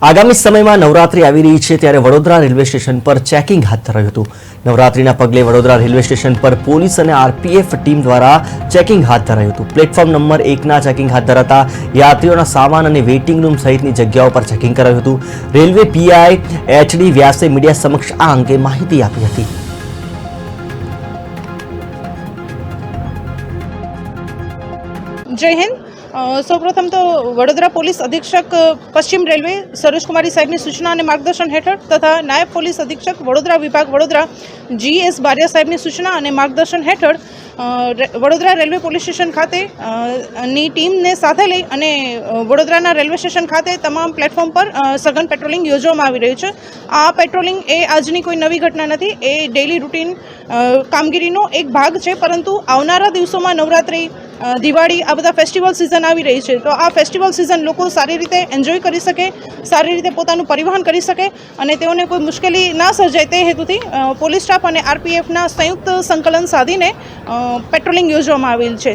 આગામી સમયમાં નવરાત્રી આવી રહી છે ત્યારે વડોદરા રેલવે સ્ટેશન પર ચેકિંગ હાથ ધરાયું હતું। નવરાત્રીના પગલે વડોદરા રેલવે સ્ટેશન પર પોલીસ અને આરપીએફ ટીમ દ્વારા ચેકિંગ હાથ ધરાયું હતું। પ્લેટફોર્મ નંબર 1ના ચેકિંગ હાથ ધરાતા યાત્રીઓના સામાન અને વેઇટિંગ રૂમ સહિતની જગ્યાઓ પર ચેકિંગ કરાયું હતું। રેલવે પીઆઈ એચડી વ્યાસે મીડિયા સમક્ષ આ અંગે માહિતી આપી હતી। जय हिंद। સૌપ્રથમ તો વડોદરા પોલીસ અધિક્ષક પશ્ચિમ રેલવે સરોજ કુમારી સાહેબની સૂચના અને માર્ગદર્શન હેઠળ તથા નાયબ પોલીસ અધિક્ષક વડોદરા વિભાગ વડોદરા GS બારિયા સાહેબની સૂચના અને માર્ગદર્શન હેઠળ વડોદરા રેલવે પોલીસ સ્ટેશન ખાતે ની ટીમને સાથે લઈ અને વડોદરાના રેલવે સ્ટેશન ખાતે તમામ પ્લેટફોર્મ પર સઘન પેટ્રોલિંગ યોજવામાં આવી રહ્યું છે। આ પેટ્રોલિંગ એ આજની કોઈ નવી ઘટના નથી, એ ડેઇલી રૂટીન કામગીરીનો એક ભાગ છે। પરંતુ આવનારા દિવસોમાં નવરાત્રી, દિવાળી, આ બધા ફેસ્ટિવલ સિઝન આવી રહી છે, તો આ ફેસ્ટિવલ સિઝન લોકો સારી રીતે એન્જોય કરી શકે, સારી રીતે પોતાનું પરિવહન કરી શકે અને તેઓને કોઈ મુશ્કેલી ના સર્જાય તે હેતુથી પોલીસ સ્ટાફ અને આરપીએફના સંયુક્ત સંકલન સાધીને પેટ્રોલિંગ યોજવામાં આવેલ છે।